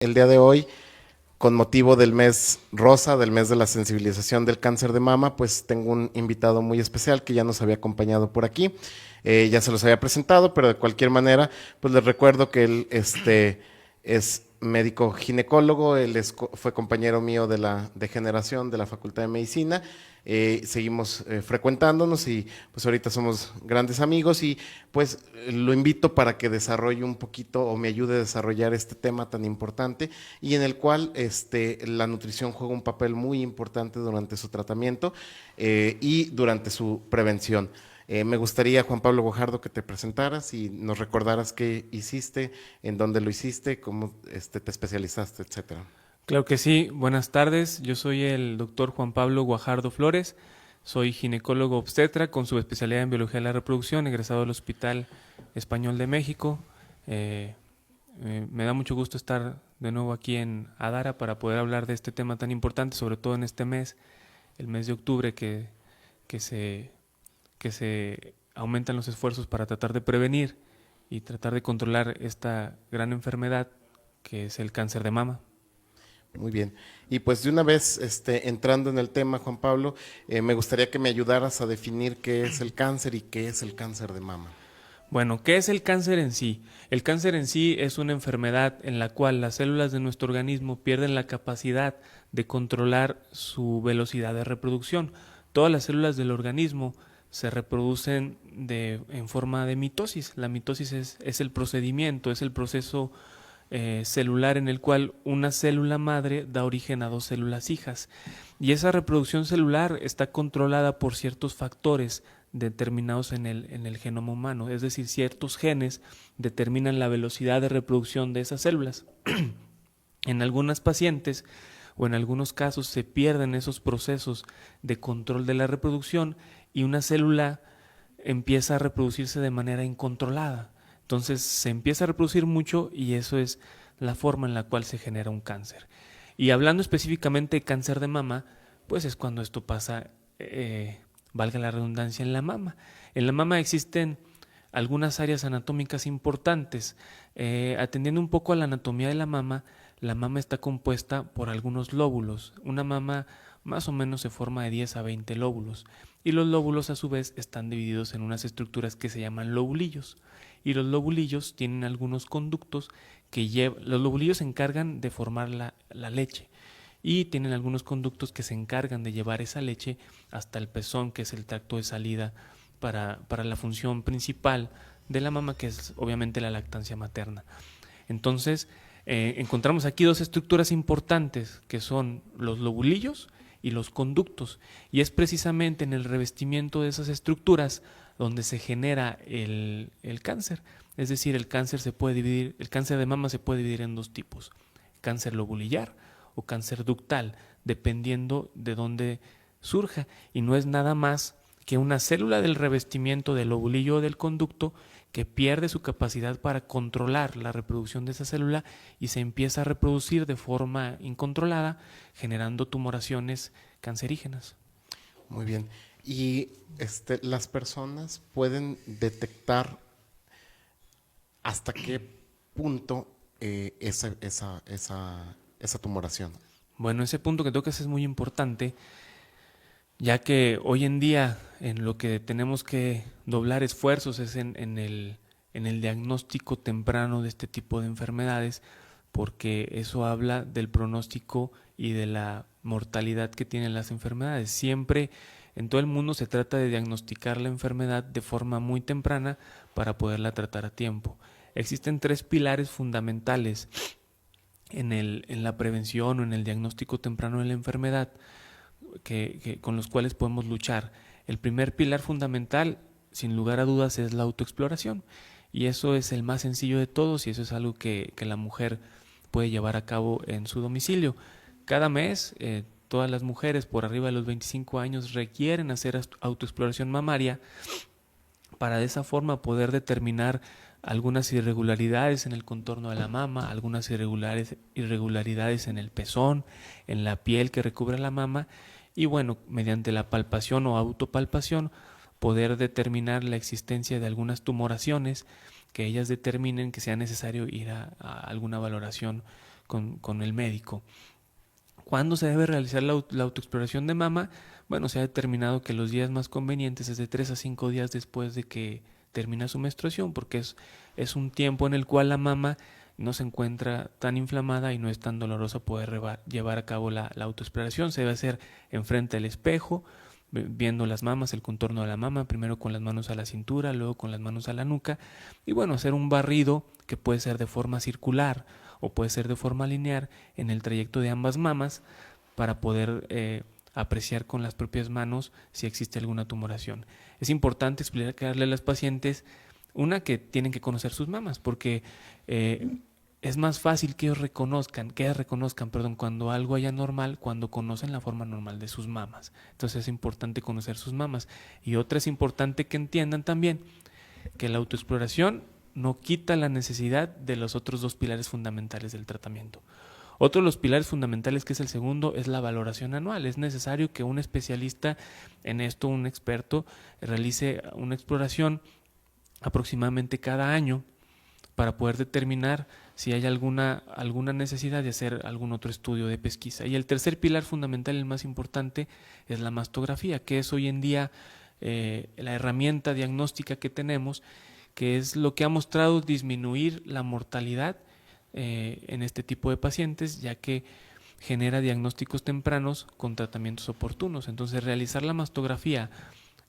El día de hoy, con motivo del mes rosa, del mes de la sensibilización del cáncer de mama, pues tengo un invitado muy especial que ya nos había acompañado por aquí. Ya se los había presentado, pero de cualquier manera, pues les recuerdo que él es médico ginecólogo, fue compañero mío de generación de la Facultad de Medicina. Seguimos frecuentándonos y pues ahorita somos grandes amigos y pues lo invito para que desarrolle un poquito o me ayude a desarrollar este tema tan importante y en el cual la nutrición juega un papel muy importante durante su tratamiento y durante su prevención. Me gustaría, Juan Pablo Guajardo, que te presentaras y nos recordaras qué hiciste, en dónde lo hiciste, cómo te especializaste, etcétera. Claro que sí, buenas tardes. Yo soy el doctor Juan Pablo Guajardo Flores. Soy ginecólogo obstetra con subespecialidad en biología de la reproducción, egresado del Hospital Español de México. Eh, Me da mucho gusto estar de nuevo aquí en Adara para poder hablar de este tema tan importante, sobre todo en este mes, el mes de octubre, que se, que se aumentan los esfuerzos para tratar de prevenir y tratar de controlar esta gran enfermedad que es el cáncer de mama. Muy bien. Y pues de una vez, entrando en el tema, Juan Pablo, me gustaría que me ayudaras a definir qué es el cáncer y qué es el cáncer de mama. Bueno, ¿qué es el cáncer en sí? El cáncer en sí es una enfermedad en la cual las células de nuestro organismo pierden la capacidad de controlar su velocidad de reproducción. Todas las células del organismo se reproducen en forma de mitosis. La mitosis es el procedimiento, es el proceso celular en el cual una célula madre da origen a dos células hijas. Y esa reproducción celular está controlada por ciertos factores determinados en el genoma humano, es decir, ciertos genes determinan la velocidad de reproducción de esas células. En algunas pacientes o en algunos casos se pierden esos procesos de control de la reproducción y una célula empieza a reproducirse de manera incontrolada. Entonces se empieza a reproducir mucho y eso es la forma en la cual se genera un cáncer. Y hablando específicamente de cáncer de mama, pues es cuando esto pasa, valga la redundancia, en la mama. En la mama existen algunas áreas anatómicas importantes. Atendiendo un poco a la anatomía de la mama está compuesta por algunos lóbulos. Una mama más o menos se forma de 10 a 20 lóbulos. Y los lóbulos a su vez están divididos en unas estructuras que se llaman lobulillos. Y los lobulillos tienen algunos conductos que llevan, los lobulillos se encargan de formar la leche y tienen algunos conductos que se encargan de llevar esa leche hasta el pezón, que es el tracto de salida para la función principal de la mama, que es obviamente la lactancia materna. Entonces, encontramos aquí dos estructuras importantes, que son los lobulillos y los conductos, y es precisamente en el revestimiento de esas estructuras donde se genera el cáncer. Es decir, el cáncer de mama se puede dividir en dos tipos: cáncer lobulillar o cáncer ductal, dependiendo de dónde surja, y no es nada más que una célula del revestimiento del lobulillo o del conducto que pierde su capacidad para controlar la reproducción de esa célula y se empieza a reproducir de forma incontrolada, generando tumoraciones cancerígenas. Muy bien. Y las personas pueden detectar hasta qué punto esa tumoración. Bueno, ese punto que tocas es muy importante, ya que hoy en día en lo que tenemos que doblar esfuerzos es en el diagnóstico temprano de este tipo de enfermedades, porque eso habla del pronóstico y de la mortalidad que tienen las enfermedades. Siempre en todo el mundo se trata de diagnosticar la enfermedad de forma muy temprana para poderla tratar a tiempo. Existen tres pilares fundamentales en la prevención o en el diagnóstico temprano de la enfermedad con los cuales podemos luchar. El primer pilar fundamental, sin lugar a dudas, es la autoexploración. Y eso es el más sencillo de todos y eso es algo que la mujer puede llevar a cabo en su domicilio. Cada mes, todas las mujeres por arriba de los 25 años requieren hacer autoexploración mamaria para de esa forma poder determinar algunas irregularidades en el contorno de la mama, algunas irregularidades en el pezón, en la piel que recubre la mama y bueno, mediante la palpación o autopalpación poder determinar la existencia de algunas tumoraciones que ellas determinen que sea necesario ir a alguna valoración con el médico. ¿Cuándo se debe realizar la autoexploración de mama? Bueno, se ha determinado que los días más convenientes es de 3 a 5 días después de que termina su menstruación, porque es un tiempo en el cual la mama no se encuentra tan inflamada y no es tan dolorosa poder llevar a cabo la autoexploración. Se debe hacer enfrente del espejo, viendo las mamas, el contorno de la mama, primero con las manos a la cintura, luego con las manos a la nuca, y bueno, hacer un barrido que puede ser de forma circular o puede ser de forma lineal en el trayecto de ambas mamas para poder apreciar con las propias manos si existe alguna tumoración. Es importante explicarle a las pacientes, que tienen que conocer sus mamas, porque es más fácil que ellas reconozcan, cuando algo haya normal, cuando conocen la forma normal de sus mamas. Entonces es importante conocer sus mamas. Y otra, es importante que entiendan también que la autoexploración no quita la necesidad de los otros dos pilares fundamentales del tratamiento. Otro de los pilares fundamentales, que es el segundo, es la valoración anual. Es necesario que un especialista en esto, un experto, realice una exploración aproximadamente cada año para poder determinar si hay alguna necesidad de hacer algún otro estudio de pesquisa. Y el tercer pilar fundamental, el más importante, es la mastografía, que es hoy en día la herramienta diagnóstica que tenemos, que es lo que ha mostrado disminuir la mortalidad en este tipo de pacientes, ya que genera diagnósticos tempranos con tratamientos oportunos. Entonces, realizar la mastografía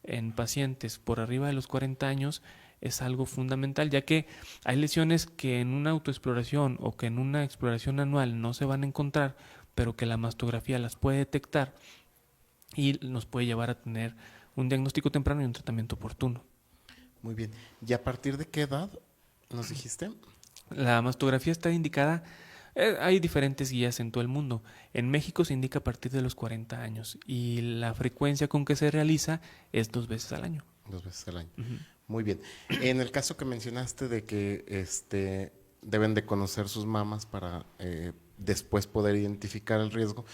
en pacientes por arriba de los 40 años es algo fundamental, ya que hay lesiones que en una autoexploración o que en una exploración anual no se van a encontrar, pero que la mastografía las puede detectar y nos puede llevar a tener un diagnóstico temprano y un tratamiento oportuno. Muy bien. ¿Y a partir de qué edad nos dijiste? La mastografía está indicada, hay diferentes guías en todo el mundo. En México se indica a partir de los 40 años y la frecuencia con que se realiza es 2 veces al año. 2 veces al año. Uh-huh. Muy bien. En el caso que mencionaste de que deben de conocer sus mamas para después poder identificar el riesgo,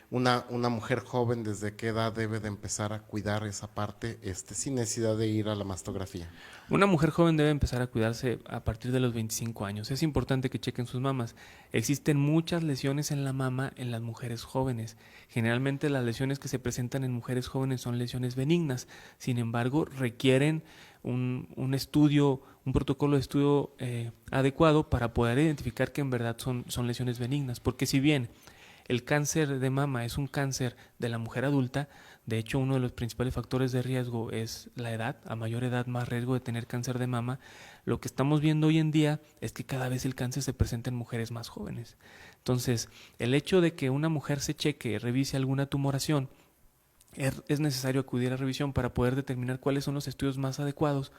una mujer joven, ¿desde qué edad debe de empezar a cuidar esa parte sin necesidad de ir a la mastografía? Una mujer joven debe empezar a cuidarse a partir de los 25 años. Es importante que chequen sus mamas. Existen muchas lesiones en la mama en las mujeres jóvenes. Generalmente las lesiones que se presentan en mujeres jóvenes son lesiones benignas. Sin embargo, requieren un estudio, un protocolo de estudio adecuado para poder identificar que en verdad son lesiones benignas. Porque si bien el cáncer de mama es un cáncer de la mujer adulta, de hecho uno de los principales factores de riesgo es la edad. A mayor edad, más riesgo de tener cáncer de mama. Lo que estamos viendo hoy en día es que cada vez el cáncer se presenta en mujeres más jóvenes. Entonces, el hecho de que una mujer se cheque, revise alguna tumoración, es necesario acudir a revisión para poder determinar cuáles son los estudios más adecuados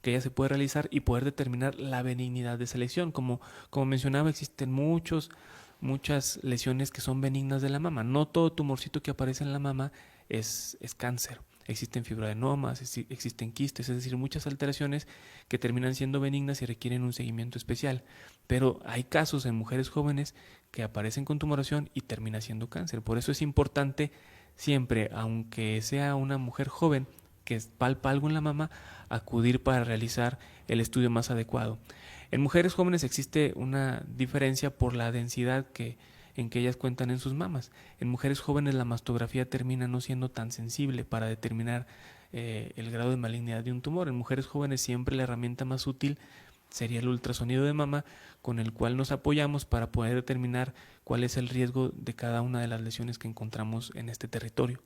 que ella se puede realizar y poder determinar la benignidad de esa lesión. Como mencionaba, existen muchas lesiones que son benignas de la mama. No todo tumorcito que aparece en la mama es cáncer. Existen fibroadenomas, existen quistes, es decir, muchas alteraciones que terminan siendo benignas y requieren un seguimiento especial. Pero hay casos en mujeres jóvenes que aparecen con tumoración y termina siendo cáncer. Por eso es importante siempre, aunque sea una mujer joven que palpa algo en la mama, acudir para realizar el estudio más adecuado. En mujeres jóvenes existe una diferencia por la densidad en que ellas cuentan en sus mamas. En mujeres jóvenes la mastografía termina no siendo tan sensible para determinar el grado de malignidad de un tumor. En mujeres jóvenes siempre la herramienta más útil sería el ultrasonido de mama, con el cual nos apoyamos para poder determinar cuál es el riesgo de cada una de las lesiones que encontramos en este territorio.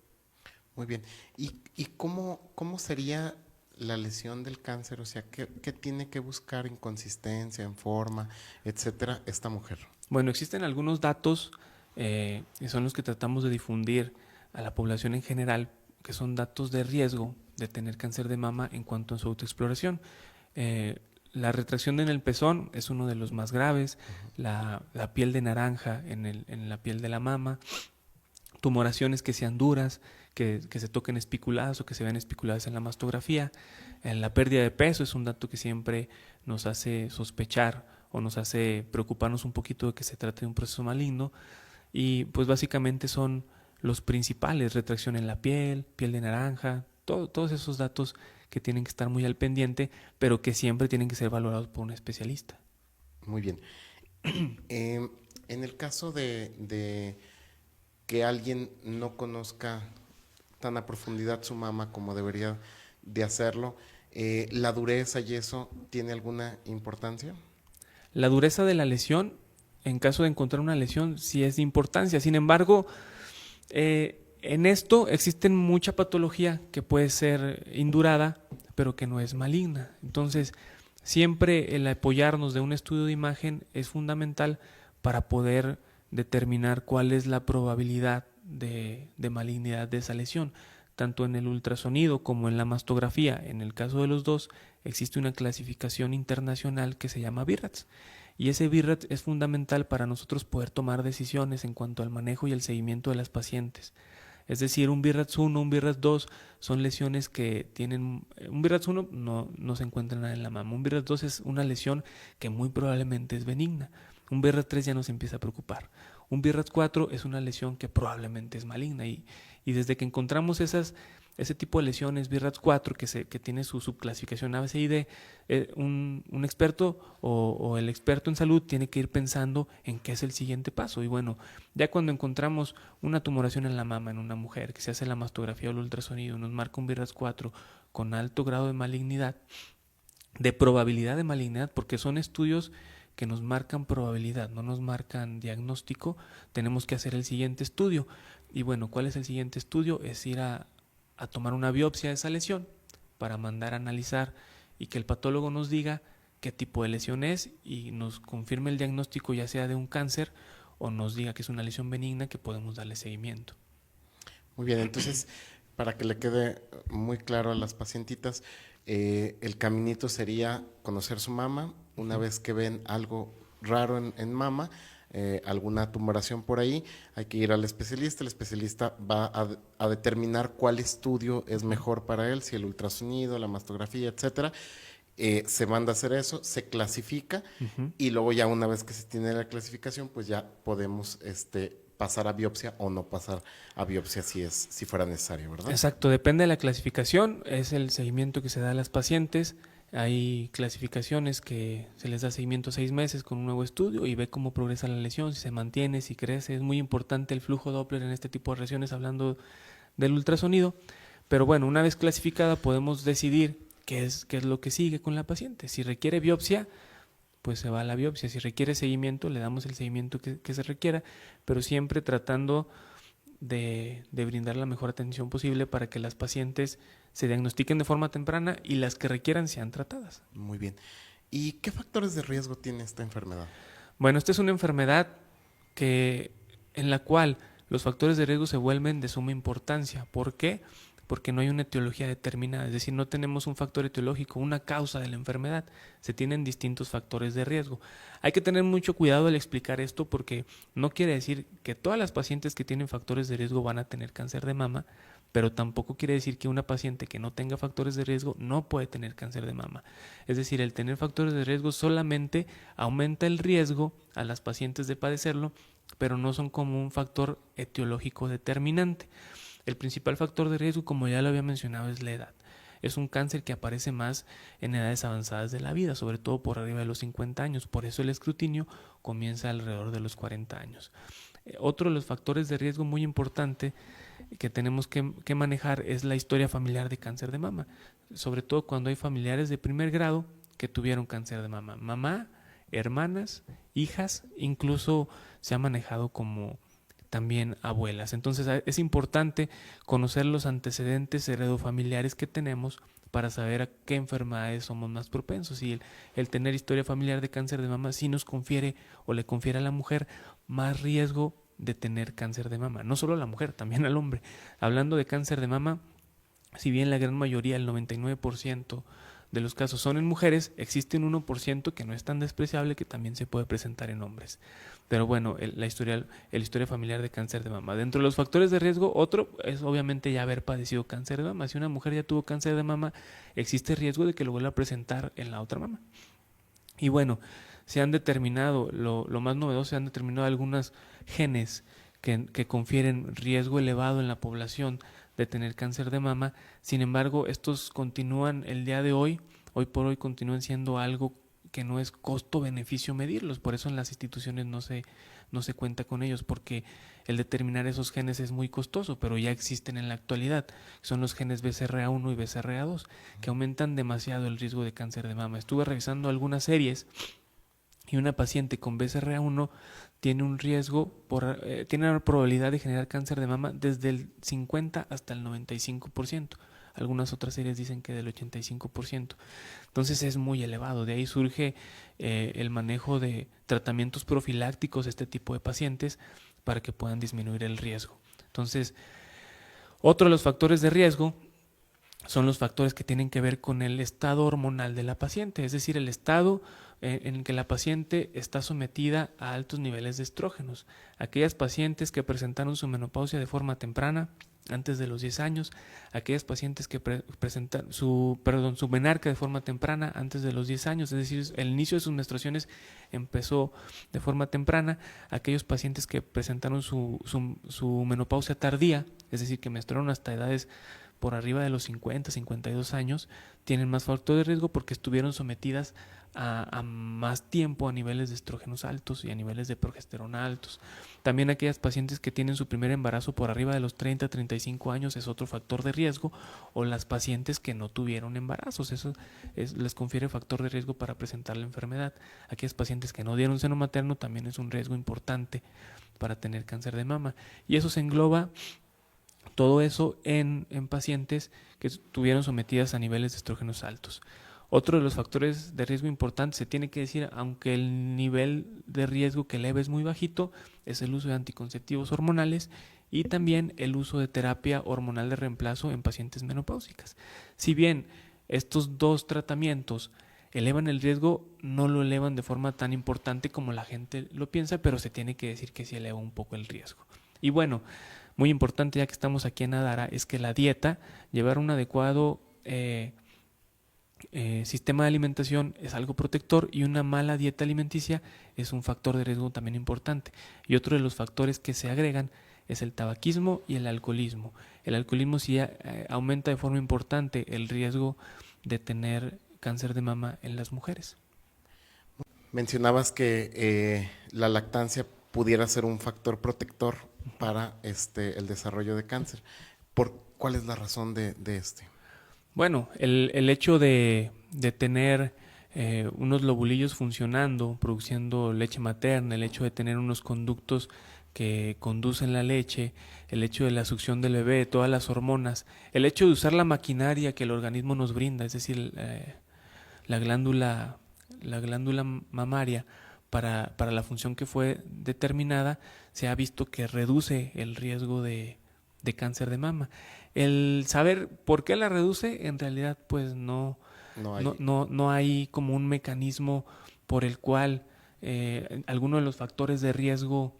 Muy bien. ¿Y cómo sería la lesión del cáncer? O sea, ¿qué tiene que buscar en consistencia, en forma, etcétera, esta mujer? Bueno, existen algunos datos que son los que tratamos de difundir a la población en general, que son datos de riesgo de tener cáncer de mama en cuanto a su autoexploración. La retracción en el pezón es uno de los más graves, la piel de naranja en la piel de la mama, tumoraciones que sean duras, que se toquen espiculadas o que se vean espiculadas en la mastografía. La pérdida de peso es un dato que siempre nos hace sospechar o nos hace preocuparnos un poquito de que se trate de un proceso maligno. Y pues básicamente son los principales: retracción en la piel de naranja, todos esos datos que tienen que estar muy al pendiente, pero que siempre tienen que ser valorados por un especialista. Muy bien. En el caso de que alguien no conozca tan a profundidad su mama como debería de hacerlo, ¿la dureza y eso tiene alguna importancia? La dureza de la lesión, en caso de encontrar una lesión, sí es de importancia. Sin embargo, en esto existe mucha patología que puede ser indurada, pero que no es maligna. Entonces, siempre el apoyarnos de un estudio de imagen es fundamental para poder determinar cuál es la probabilidad de malignidad de esa lesión. Tanto en el ultrasonido como en la mastografía, en el caso de los dos, existe una clasificación internacional que se llama BIRATS. Y ese BIRATS es fundamental para nosotros poder tomar decisiones en cuanto al manejo y el seguimiento de las pacientes. Es decir, un BIRATS 1, un BIRATS 2 son lesiones que tienen... Un BIRATS 1 no se encuentra nada en la mama. Un BIRATS 2 es una lesión que muy probablemente es benigna. Un BIRATS 3 ya nos empieza a preocupar. Un BIRATS 4 es una lesión que probablemente es maligna. Y desde que encontramos ese tipo de lesiones, BIRATS 4, que tiene su subclasificación A, B, C y D, un experto o el experto en salud tiene que ir pensando en qué es el siguiente paso. Y bueno, ya cuando encontramos una tumoración en la mama en una mujer, que se hace la mastografía o el ultrasonido, nos marca un BIRATS 4 con alto grado de malignidad, de probabilidad de malignidad, porque son estudios que nos marcan probabilidad, no nos marcan diagnóstico, tenemos que hacer el siguiente estudio. Y bueno, ¿cuál es el siguiente estudio? Es ir a tomar una biopsia de esa lesión para mandar a analizar y que el patólogo nos diga qué tipo de lesión es y nos confirme el diagnóstico, ya sea de un cáncer o nos diga que es una lesión benigna que podemos darle seguimiento. Muy bien, entonces, para que le quede muy claro a las pacientitas, el caminito sería conocer su mama. Una vez que ven algo raro en mama, alguna tumoración por ahí, hay que ir al especialista. El especialista va a determinar cuál estudio es mejor para él, si el ultrasonido, la mastografía, etcétera. Se manda a hacer eso, se clasifica y luego ya una vez que se tiene la clasificación, pues ya podemos pasar a biopsia o no pasar a biopsia si fuera necesario, ¿verdad? Exacto, depende de la clasificación, es el seguimiento que se da a las pacientes. Hay clasificaciones que se les da seguimiento 6 meses con un nuevo estudio y ve cómo progresa la lesión, si se mantiene, si crece. Es muy importante el flujo Doppler en este tipo de lesiones, hablando del ultrasonido. Pero bueno, una vez clasificada podemos decidir qué es lo que sigue con la paciente. Si requiere biopsia, pues se va a la biopsia. Si requiere seguimiento, le damos el seguimiento que se requiera, pero siempre tratando de brindar la mejor atención posible para que las pacientes se diagnostiquen de forma temprana y las que requieran sean tratadas. Muy bien. ¿Y qué factores de riesgo tiene esta enfermedad? Bueno, esta es una enfermedad en la cual los factores de riesgo se vuelven de suma importancia. ¿Por qué? Porque no hay una etiología determinada, es decir, no tenemos un factor etiológico, una causa de la enfermedad, se tienen distintos factores de riesgo. Hay que tener mucho cuidado al explicar esto porque no quiere decir que todas las pacientes que tienen factores de riesgo van a tener cáncer de mama, pero tampoco quiere decir que una paciente que no tenga factores de riesgo no puede tener cáncer de mama. Es decir, el tener factores de riesgo solamente aumenta el riesgo a las pacientes de padecerlo, pero no son como un factor etiológico determinante. El principal factor de riesgo, como ya lo había mencionado, es la edad. Es un cáncer que aparece más en edades avanzadas de la vida, sobre todo por arriba de los 50 años. Por eso el escrutinio comienza alrededor de los 40 años. Otro de los factores de riesgo muy importante que tenemos que manejar es la historia familiar de cáncer de mama, sobre todo cuando hay familiares de primer grado que tuvieron cáncer de mama. Mamá, hermanas, hijas, incluso se ha manejado como también abuelas. Entonces es importante conocer los antecedentes heredofamiliares que tenemos para saber a qué enfermedades somos más propensos. Y el tener historia familiar de cáncer de mama sí nos confiere o le confiere a la mujer más riesgo de tener cáncer de mama. No solo a la mujer, también al hombre. Hablando de cáncer de mama, si bien la gran mayoría, el 99% de los casos son en mujeres, existe un 1% que no es tan despreciable que también se puede presentar en hombres. Pero bueno, la historia familiar de cáncer de mama. Dentro de los factores de riesgo, otro es obviamente ya haber padecido cáncer de mama. Si una mujer ya tuvo cáncer de mama, existe riesgo de que lo vuelva a presentar en la otra mama. Y bueno, se han determinado, lo más novedoso, se han determinado algunos genes que confieren riesgo elevado en la población de tener cáncer de mama. Sin embargo, estos continúan el día de hoy por hoy continúan siendo algo que no es costo-beneficio medirlos, por eso en las instituciones no se cuenta con ellos, porque el determinar esos genes es muy costoso, pero ya existen en la actualidad. Son los genes BCRA1 y BCRA2, que aumentan demasiado el riesgo de cáncer de mama. Estuve revisando algunas series y una paciente con BCRA1 tiene un riesgo, tiene una probabilidad de generar cáncer de mama desde el 50 hasta el 95%. Algunas otras series dicen que del 85%. Entonces es muy elevado. De ahí surge el manejo de tratamientos profilácticos a este tipo de pacientes para que puedan disminuir el riesgo. Entonces, otro de los factores de riesgo son los factores que tienen que ver con el estado hormonal de la paciente, es decir, el estado en que la paciente está sometida a altos niveles de estrógenos. Aquellas pacientes que presentaron su menopausia de forma temprana, antes de los 10 años, aquellas pacientes que presentan su menarca de forma temprana, antes de los 10 años, es decir, el inicio de sus menstruaciones empezó de forma temprana, aquellos pacientes que presentaron su menopausia tardía, es decir, que menstruaron hasta edades por arriba de los 50, 52 años, tienen más factor de riesgo porque estuvieron sometidas a más tiempo a niveles de estrógenos altos y a niveles de progesterona altos. También aquellas pacientes que tienen su primer embarazo por arriba de los 30, 35 años es otro factor de riesgo, o las pacientes que no tuvieron embarazos, eso les confiere factor de riesgo para presentar la enfermedad. Aquellas pacientes que no dieron seno materno también es un riesgo importante para tener cáncer de mama, y eso se engloba todo eso en pacientes que estuvieron sometidas a niveles de estrógenos altos. Otro de los factores de riesgo importantes, se tiene que decir, aunque el nivel de riesgo que eleva es muy bajito, es el uso de anticonceptivos hormonales y también el uso de terapia hormonal de reemplazo en pacientes menopáusicas. Si bien estos dos tratamientos elevan el riesgo, no lo elevan de forma tan importante como la gente lo piensa, pero se tiene que decir que sí eleva un poco el riesgo. Y bueno, muy importante, ya que estamos aquí en Adara, es que la dieta, llevar un adecuado sistema de alimentación es algo protector, y una mala dieta alimenticia es un factor de riesgo también importante. Y otro de los factores que se agregan es el tabaquismo y el alcoholismo. El alcoholismo sí aumenta de forma importante el riesgo de tener cáncer de mama en las mujeres. Mencionabas que la lactancia pudiera ser un factor protector para el desarrollo de cáncer. ¿Cuál es la razón de este? Bueno, el hecho de tener unos lobulillos funcionando, produciendo leche materna, el hecho de tener unos conductos que conducen la leche, el hecho de la succión del bebé, todas las hormonas, el hecho de usar la maquinaria que el organismo nos brinda, es decir, la glándula mamaria para la función que fue determinada, se ha visto que reduce el riesgo de cáncer de mama. El saber por qué la reduce, en realidad pues no hay como un mecanismo por el cual alguno de los factores de riesgo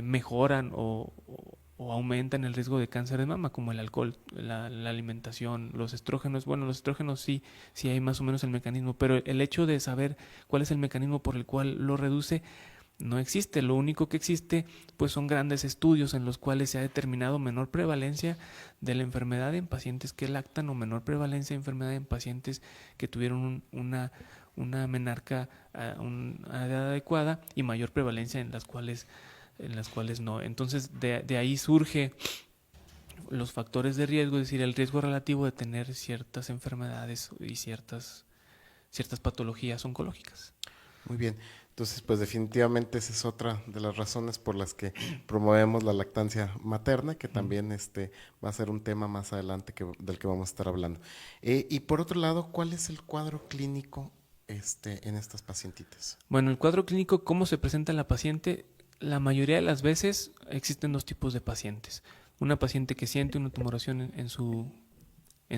mejoran o aumentan el riesgo de cáncer de mama, como el alcohol, la alimentación, los estrógenos. Bueno, los estrógenos sí hay más o menos el mecanismo, pero el hecho de saber cuál es el mecanismo por el cual lo reduce no existe. Lo único que existe pues son grandes estudios en los cuales se ha determinado menor prevalencia de la enfermedad en pacientes que lactan, o menor prevalencia de enfermedad en pacientes que tuvieron una menarca a una edad adecuada, y mayor prevalencia en las cuales no. Entonces de ahí surge los factores de riesgo, es decir, el riesgo relativo de tener ciertas enfermedades y ciertas patologías oncológicas. Muy bien. Entonces, pues definitivamente esa es otra de las razones por las que promovemos la lactancia materna, que también va a ser un tema más adelante del que vamos a estar hablando. Y por otro lado, ¿cuál es el cuadro clínico en estas pacientitas? Bueno, el cuadro clínico, ¿cómo se presenta en la paciente? La mayoría de las veces existen dos tipos de pacientes. Una paciente que siente una tumoración en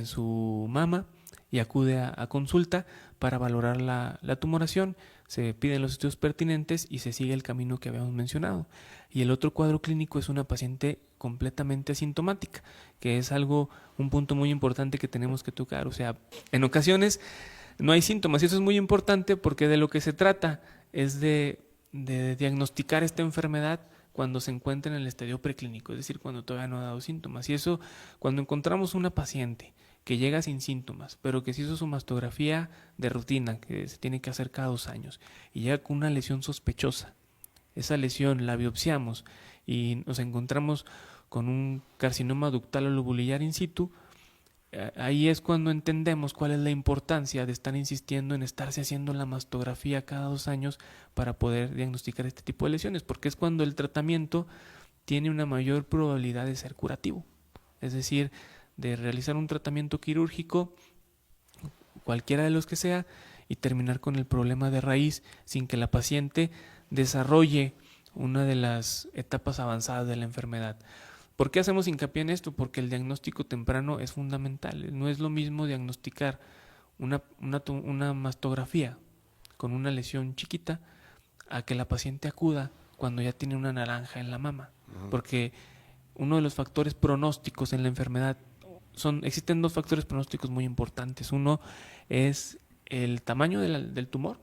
su mama y acude a consulta para valorar la tumoración, se piden los estudios pertinentes y se sigue el camino que habíamos mencionado. Y el otro cuadro clínico es una paciente completamente asintomática, que es un punto muy importante que tenemos que tocar. O sea, en ocasiones no hay síntomas, y eso es muy importante porque de lo que se trata es de diagnosticar esta enfermedad cuando se encuentra en el estadio preclínico, es decir, cuando todavía no ha dado síntomas. Y eso, cuando encontramos una paciente que llega sin síntomas, pero que se hizo su mastografía de rutina, que se tiene que hacer cada 2 años, y llega con una lesión sospechosa. Esa lesión la biopsiamos y nos encontramos con un carcinoma ductal o lobulillar in situ. Ahí es cuando entendemos cuál es la importancia de estar insistiendo en estarse haciendo la mastografía cada 2 años para poder diagnosticar este tipo de lesiones, porque es cuando el tratamiento tiene una mayor probabilidad de ser curativo. Es decir, de realizar un tratamiento quirúrgico, cualquiera de los que sea, y terminar con el problema de raíz sin que la paciente desarrolle una de las etapas avanzadas de la enfermedad. ¿Por qué hacemos hincapié en esto? Porque el diagnóstico temprano es fundamental. No es lo mismo diagnosticar una mastografía con una lesión chiquita a que la paciente acuda cuando ya tiene una naranja en la mama. Porque uno de los factores pronósticos en la enfermedad existen 2 factores pronósticos muy importantes. Uno es el tamaño del tumor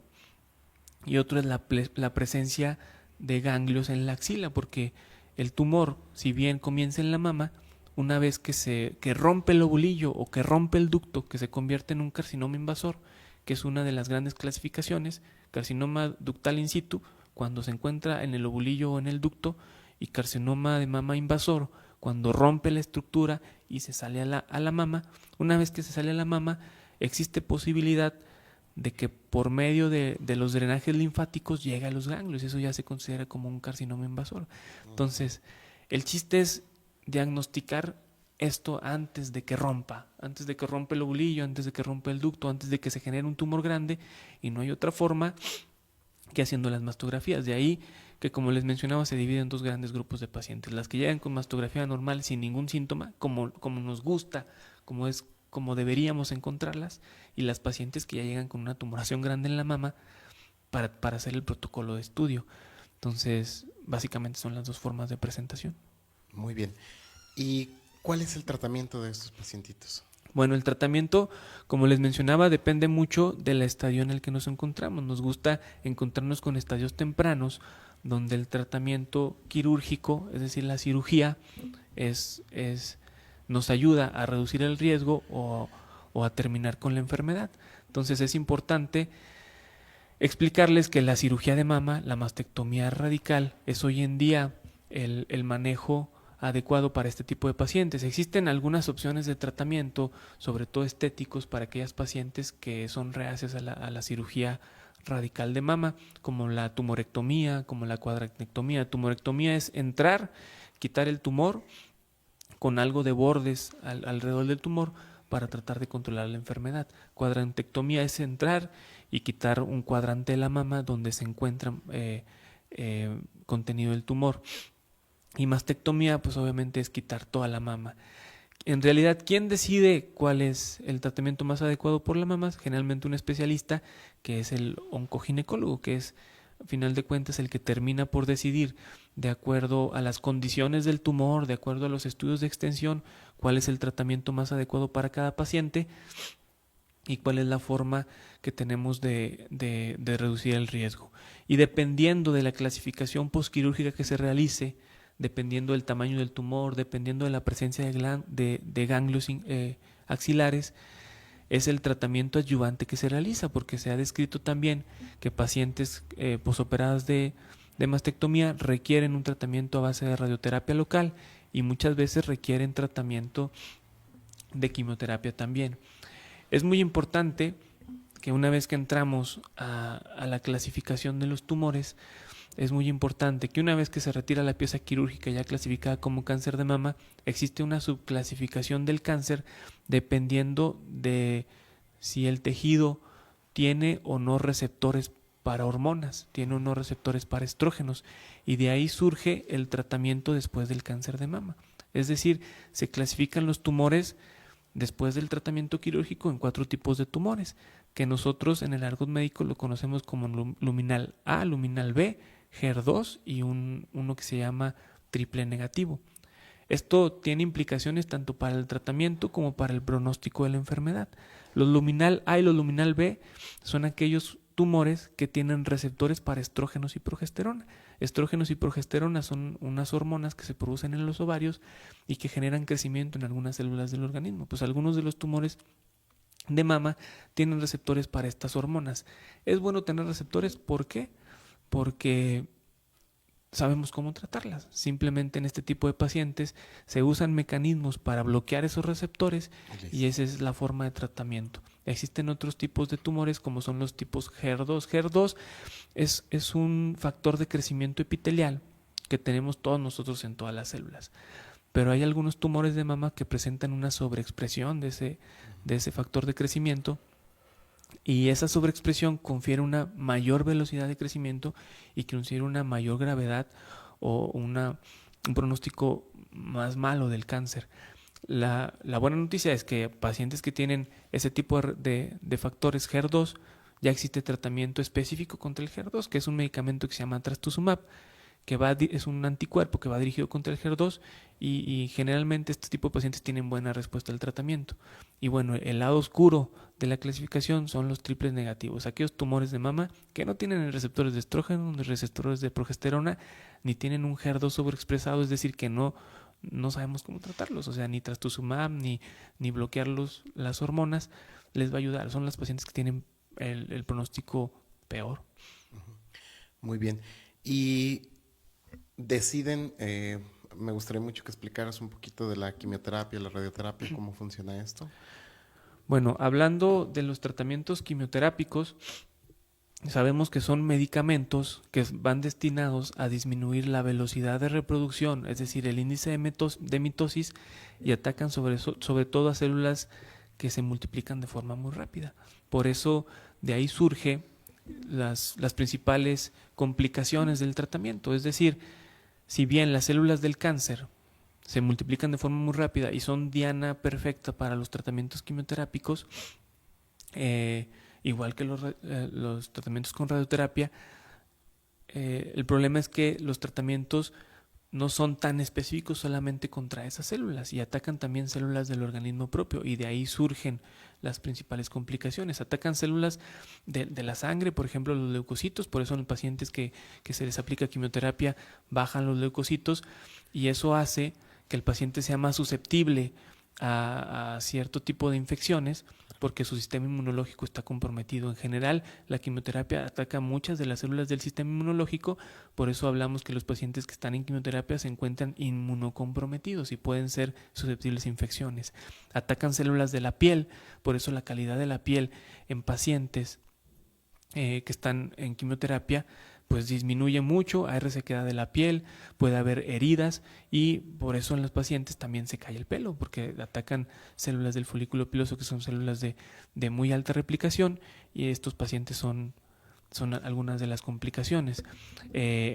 y otro es la presencia de ganglios en la axila, porque el tumor, si bien comienza en la mama, una vez que rompe el lobulillo o que rompe el ducto, que se convierte en un carcinoma invasor, que es una de las grandes clasificaciones, carcinoma ductal in situ, cuando se encuentra en el lobulillo o en el ducto, y carcinoma de mama invasor, cuando rompe la estructura y se sale a la mama. Una vez que se sale a la mama, existe posibilidad de que por medio de los drenajes linfáticos llegue a los ganglios. Eso ya se considera como un carcinoma invasor. Entonces, el chiste es diagnosticar esto antes de que rompa el lobulillo, antes de que rompa el ducto, antes de que se genere un tumor grande, y no hay otra forma que haciendo las mastografías. De ahí que, como les mencionaba, se divide en 2 grandes grupos de pacientes: las que llegan con mastografía normal sin ningún síntoma, como nos gusta, como deberíamos encontrarlas, y las pacientes que ya llegan con una tumoración grande en la mama para hacer el protocolo de estudio. Entonces, básicamente son las 2 formas de presentación. Muy bien. ¿Y cuál es el tratamiento de estos pacientitos? Bueno, el tratamiento, como les mencionaba, depende mucho del estadio en el que nos encontramos. Nos gusta encontrarnos con estadios tempranos, donde el tratamiento quirúrgico, es decir, la cirugía, nos ayuda a reducir el riesgo o a terminar con la enfermedad. Entonces es importante explicarles que la cirugía de mama, la mastectomía radical, es hoy en día el manejo adecuado para este tipo de pacientes. Existen algunas opciones de tratamiento, sobre todo estéticos, para aquellas pacientes que son reacias a la cirugía radical de mama, como la tumorectomía, como la cuadranectomía. Tumorectomía es entrar, quitar el tumor con algo de bordes alrededor del tumor para tratar de controlar la enfermedad. Cuadranectomía es entrar y quitar un cuadrante de la mama donde se encuentra contenido el tumor. Y mastectomía, pues obviamente es quitar toda la mama. En realidad, ¿quién decide cuál es el tratamiento más adecuado por la mama? Generalmente un especialista, que es el oncoginecólogo, que es, a final de cuentas, el que termina por decidir, de acuerdo a las condiciones del tumor, de acuerdo a los estudios de extensión, cuál es el tratamiento más adecuado para cada paciente y cuál es la forma que tenemos de reducir el riesgo. Y dependiendo de la clasificación posquirúrgica que se realice, dependiendo del tamaño del tumor, dependiendo de la presencia de ganglios axilares, es el tratamiento adyuvante que se realiza, porque se ha descrito también que pacientes posoperadas de mastectomía requieren un tratamiento a base de radioterapia local y muchas veces requieren tratamiento de quimioterapia también. Es muy importante que una vez que entramos a la clasificación de los tumores, es muy importante que una vez que se retira la pieza quirúrgica ya clasificada como cáncer de mama, existe una subclasificación del cáncer dependiendo de si el tejido tiene o no receptores para hormonas, tiene o no receptores para estrógenos, y de ahí surge el tratamiento después del cáncer de mama. Es decir, se clasifican los tumores después del tratamiento quirúrgico en 4 tipos de tumores, que nosotros en el argot médico lo conocemos como luminal A, luminal B, HER2 y uno que se llama triple negativo. Esto tiene implicaciones tanto para el tratamiento como para el pronóstico de la enfermedad. Los luminal A y los luminal B son aquellos tumores que tienen receptores para estrógenos y progesterona. Estrógenos y progesterona son unas hormonas que se producen en los ovarios y que generan crecimiento en algunas células del organismo. Pues algunos de los tumores de mama tienen receptores para estas hormonas. Es bueno tener receptores, ¿por qué? Porque sabemos cómo tratarlas. Simplemente en este tipo de pacientes se usan mecanismos para bloquear esos receptores y esa es la forma de tratamiento. Existen otros tipos de tumores como son los tipos HER2. HER2 es un factor de crecimiento epitelial que tenemos todos nosotros en todas las células. Pero hay algunos tumores de mama que presentan una sobreexpresión de ese factor de crecimiento y esa sobreexpresión confiere una mayor velocidad de crecimiento y confiere una mayor gravedad o un pronóstico más malo del cáncer. La buena noticia es que pacientes que tienen ese tipo de factores HER2, ya existe tratamiento específico contra el HER2, que es un medicamento que se llama trastuzumab, es un anticuerpo que va dirigido contra el HER2 y generalmente este tipo de pacientes tienen buena respuesta al tratamiento. Y bueno, el lado oscuro de la clasificación son los triples negativos, aquellos tumores de mama que no tienen receptores de estrógeno, ni receptores de progesterona, ni tienen un HER2 sobreexpresado, es decir, que no sabemos cómo tratarlos, o sea, ni trastuzumab ni bloquear las hormonas les va a ayudar. Son las pacientes que tienen el pronóstico peor. Muy bien. Y deciden, me gustaría mucho que explicaras un poquito de la quimioterapia, la radioterapia, cómo funciona esto. Bueno, hablando de los tratamientos quimioterápicos, sabemos que son medicamentos que van destinados a disminuir la velocidad de reproducción, es decir, el índice de mitosis, y atacan sobre todo a células que se multiplican de forma muy rápida. Por eso de ahí surge las principales complicaciones del tratamiento, es decir, si bien las células del cáncer se multiplican de forma muy rápida y son diana perfecta para los tratamientos quimioterápicos, igual que los tratamientos con radioterapia, el problema es que los tratamientos no son tan específicos solamente contra esas células y atacan también células del organismo propio y de ahí surgen las principales complicaciones. Atacan células de la sangre, por ejemplo los leucocitos, por eso en los pacientes que se les aplica quimioterapia bajan los leucocitos y eso hace que el paciente sea más susceptible a cierto tipo de infecciones porque su sistema inmunológico está comprometido. En general, la quimioterapia ataca muchas de las células del sistema inmunológico, por eso hablamos que los pacientes que están en quimioterapia se encuentran inmunocomprometidos y pueden ser susceptibles a infecciones. Atacan células de la piel, por eso la calidad de la piel en pacientes que están en quimioterapia pues disminuye mucho, hay resequedad de la piel, puede haber heridas y por eso en los pacientes también se cae el pelo, porque atacan células del folículo piloso que son células de muy alta replicación y estos pacientes son algunas de las complicaciones.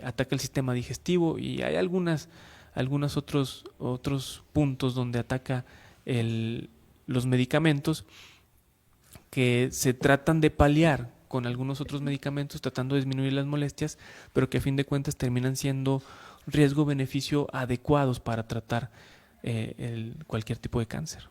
Ataca el sistema digestivo y hay algunos otros puntos donde ataca los medicamentos que se tratan de paliar con algunos otros medicamentos tratando de disminuir las molestias, pero que a fin de cuentas terminan siendo riesgo-beneficio adecuados para tratar cualquier tipo de cáncer.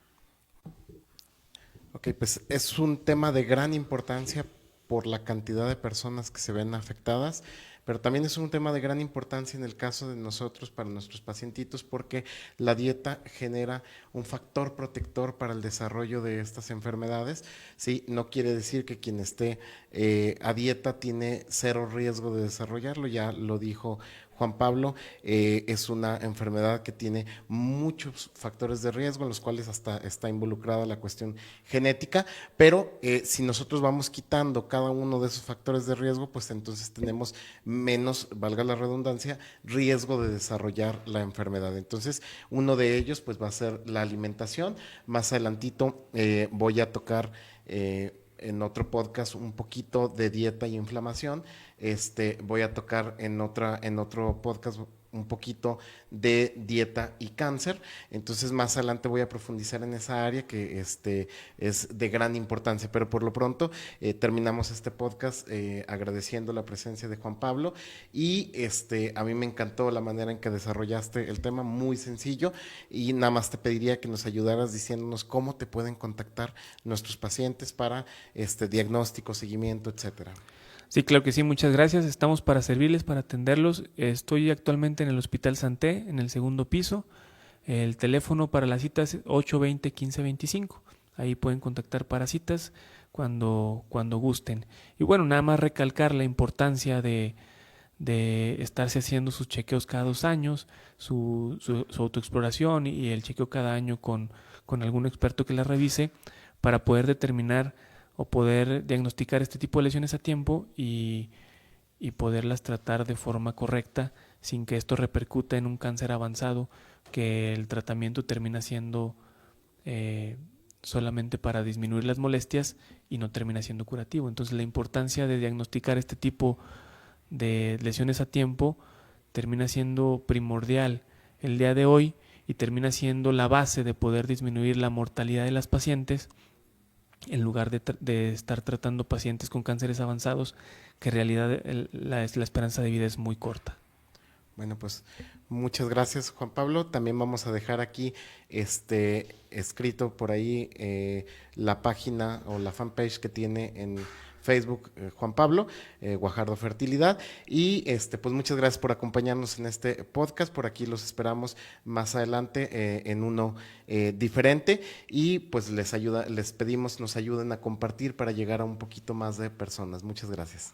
Ok, pues es un tema de gran importancia por la cantidad de personas que se ven afectadas, pero también es un tema de gran importancia en el caso de nosotros, para nuestros pacientitos, porque la dieta genera un factor protector para el desarrollo de estas enfermedades. Sí, no quiere decir que quien esté a dieta tiene cero riesgo de desarrollarlo, ya lo dijo Juan Pablo, es una enfermedad que tiene muchos factores de riesgo, en los cuales hasta está involucrada la cuestión genética, pero si nosotros vamos quitando cada uno de esos factores de riesgo, pues entonces tenemos menos, valga la redundancia, riesgo de desarrollar la enfermedad. Entonces, uno de ellos pues va a ser la alimentación. Más adelantito voy a tocar en otro podcast un poquito de dieta y inflamación. Voy a tocar en otro podcast un poquito de dieta y cáncer. Entonces más adelante voy a profundizar en esa área que es de gran importancia, pero por lo pronto terminamos este podcast agradeciendo la presencia de Juan Pablo y a mí me encantó la manera en que desarrollaste el tema, muy sencillo, y nada más te pediría que nos ayudaras diciéndonos cómo te pueden contactar nuestros pacientes para diagnóstico, seguimiento, etcétera. Sí, claro que sí, muchas gracias. Estamos para servirles, para atenderlos. Estoy actualmente en el Hospital Santé, en el segundo piso. El teléfono para las citas es 820-1525. Ahí pueden contactar para citas cuando gusten. Y bueno, nada más recalcar la importancia de estarse haciendo sus chequeos cada 2 años, su autoexploración y el chequeo cada año con algún experto que la revise para poder determinar o poder diagnosticar este tipo de lesiones a tiempo y poderlas tratar de forma correcta sin que esto repercuta en un cáncer avanzado, que el tratamiento termina siendo eh, solamente para disminuir las molestias y no termina siendo curativo. Entonces la importancia de diagnosticar este tipo de lesiones a tiempo termina siendo primordial el día de hoy y termina siendo la base de poder disminuir la mortalidad de las pacientes en lugar de estar tratando pacientes con cánceres avanzados, que en realidad la esperanza de vida es muy corta. Bueno, pues muchas gracias, Juan Pablo. También vamos a dejar aquí escrito por ahí la página o la fanpage que tiene en Facebook Juan Pablo, Guajardo Fertilidad. Y pues muchas gracias por acompañarnos en este podcast. Por aquí los esperamos más adelante en uno diferente. Y pues les pedimos nos ayuden a compartir para llegar a un poquito más de personas. Muchas gracias.